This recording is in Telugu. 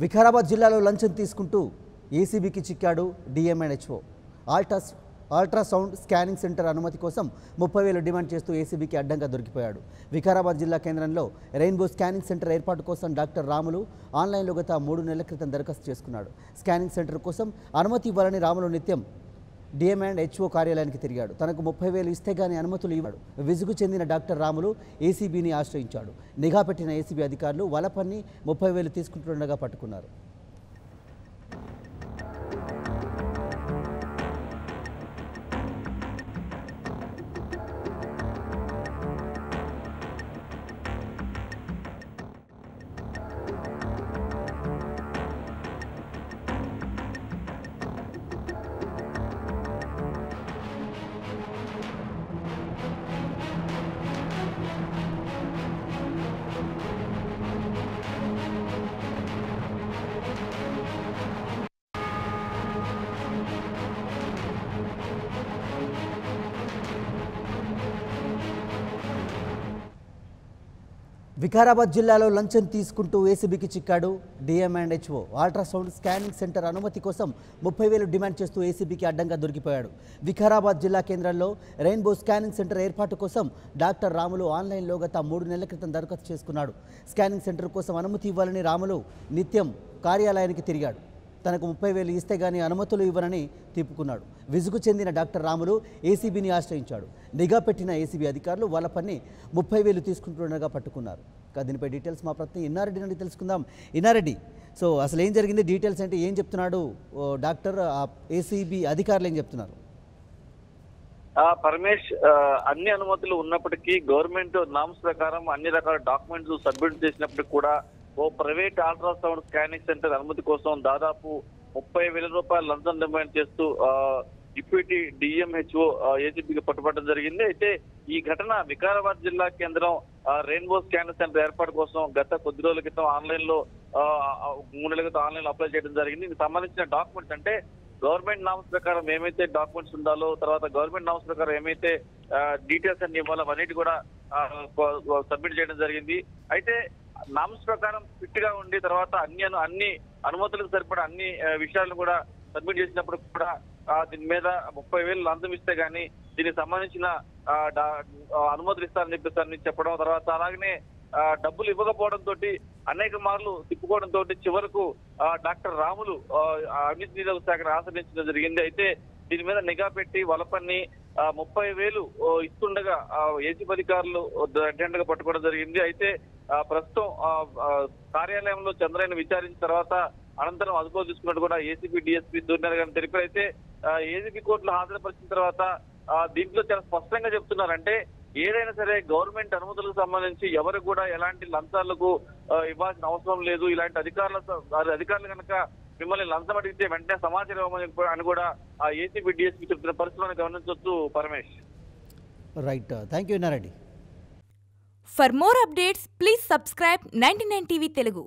వికారాబాద్ జిల్లాలో లంచం తీసుకుంటూ ఏసీబీకి చిక్కాడు డిఎంఎన్హెచ్ఓ. అల్ట్రాసౌండ్ స్కానింగ్ సెంటర్ అనుమతి కోసం 30,000 డిమాండ్ చేస్తూ ఏసీబీకి అడ్డంగా దొరికిపోయాడు. వికారాబాద్ జిల్లా కేంద్రంలో రెయిన్బో స్కానింగ్ సెంటర్ ఏర్పాటు కోసం డాక్టర్ రాములు ఆన్లైన్లో గత 3 నెలల క్రితం దరఖాస్తు చేసుకున్నాడు. స్కానింగ్ సెంటర్ కోసం అనుమతి ఇవ్వాలని రాములు నిత్యం డిఎంఎన్హెచ్ఓ కార్యాలయానికి తిరిగాడు. తనకు 30,000 ఇస్తే గానీ అనుమతులు ఇవ్వడు. విసుగు చెందిన డాక్టర్ రాములు ఏసీబీని ఆశ్రయించాడు. నిఘా పెట్టిన ఏసీబీ అధికారులు వలపన్ని 30,000 తీసుకుంటుండగా పట్టుకున్నారు. వికారాబాద్ జిల్లాలో లంచం తీసుకుంటూ ఏసీబీకి చిక్కాడు డిఎంఎన్హెచ్ఓ. అల్ట్రాసౌండ్ స్కానింగ్ సెంటర్ అనుమతి కోసం 30,000 డిమాండ్ చేస్తూ ఏసీబీకి అడ్డంగా దొరికిపోయాడు. వికారాబాద్ జిల్లా కేంద్రంలో రెయిన్బో స్కానింగ్ సెంటర్ ఏర్పాటు కోసం డాక్టర్ రాములు ఆన్లైన్లో గత 3 నెలల క్రితం దరఖాస్తు చేసుకున్నాడు. స్కానింగ్ సెంటర్ కోసం అనుమతి ఇవ్వాలని రాములు నిత్యం కార్యాలయానికి తిరిగాడు. తనకు 30,000 ఇస్తే గానీ అనుమతులు ఇవ్వనని తిప్పుకున్నాడు. విసుగు చెందిన డాక్టర్ రాములు ఏసీబీని ఆశ్రయించాడు. నిఘా పెట్టిన ఏసీబీ అధికారులు వాళ్ళ పని 30,000 తీసుకుంటుండగా పట్టుకున్నారు. దీనిపై డీటెయిల్స్ మా ప్రతినిధి ఇన్నారెడ్డి నుండి తెలుసుకుందాం. ఇన్నారెడ్డి, సో అసలు ఏం జరిగింది, డీటెయిల్స్ అంటే ఏం చెప్తున్నాడు డాక్టర్, ఏసీబీ అధికారులు ఏం చెప్తున్నారు? పరమేష్, అన్ని అనుమతులు ఉన్నప్పటికీ గవర్నమెంట్ నామ్స్ ప్రకారం అన్ని రకాల డాక్యుమెంట్స్ సబ్మిట్ చేసినప్పటికీ కూడా ఓ ప్రైవేట్ అల్ట్రాసౌండ్ స్కానింగ్ సెంటర్ అనుమతి కోసం దాదాపు 30,000 రూపాయలు లంచం డిమాండ్ చేస్తూ డిప్యూటీ డిఎంహెచ్ఓ ఏసీబీకి పట్టుబడడం జరిగింది. అయితే ఈ ఘటన వికారాబాద్ జిల్లా కేంద్రం రెయిన్బో స్కానింగ్ సెంటర్ ఏర్పాటు కోసం గత కొద్ది రోజుల క్రితం ఆన్లైన్ లో 3 నెలల క్రితం ఆన్లైన్ లో అప్లై చేయడం జరిగింది. దీనికి సంబంధించిన డాక్యుమెంట్స్ అంటే గవర్నమెంట్ నామ్స్ ప్రకారం ఏమైతే డాక్యుమెంట్స్ ఉండాలో, తర్వాత గవర్నమెంట్ నామ్స్ ప్రకారం ఏమైతే డీటెయిల్స్ అన్ని ఇవ్వాలో అవన్నిటి కూడా సబ్మిట్ చేయడం జరిగింది. అయితే నామ్స్ ప్రకారం ఫిట్ గా ఉండి తర్వాత అన్ని అనుమతులకు సరిపడా అన్ని విషయాలను కూడా సబ్మిట్ చేసినప్పుడు కూడా దీని మీద 30,000 లంచం ఇస్తే గానీ దీనికి సంబంధించిన అనుమతులు ఇస్తారని చెప్పడం, తర్వాత అలాగనే డబ్బులు ఇవ్వకపోవడంతో అనేక మార్లు తిప్పుకోవడంతో చివరకు డాక్టర్ రాములు అవినీతి నిరోధక శాఖను ఆశ్రయించడం జరిగింది. అయితే దీని మీద నిఘా పెట్టి వలపన్ని 30,000 ఇస్తుండగా ఏసీబీ అధికారులు అటెండ్గా పట్టుకోవడం జరిగింది. అయితే ప్రస్తుతం కార్యాలయంలో చంద్రయ్యను విచారించిన తర్వాత అనంతరం అదుపులో తీసుకున్నట్టు కూడా ఏసీబీ డిఎస్పీ దూరినారు గారిని తెలిపారు. అయితే ఏసీబీ కోర్టులో హాజరుపరిచిన తర్వాత దీంట్లో చాలా స్పష్టంగా చెప్తున్నారంటే ఏదైనా సరే గవర్నమెంట్ అనుమతులకు సంబంధించి ఎవరు కూడా ఎలాంటి లంచాలకు ఇవ్వాల్సిన అవసరం లేదు. ఇలాంటి అధికారులు కనుక మిమ్మల్ని లంచం అడిగితే వెంటనే సమాచారం ఇవ్వమని అని కూడా ఏసీబీ డిఎస్పీ చెప్తున్న పరిస్థితులను గమనించవచ్చు. Paramesh. Right, thank you Inna Reddy. For more updates, please subscribe 99 TV Telugu.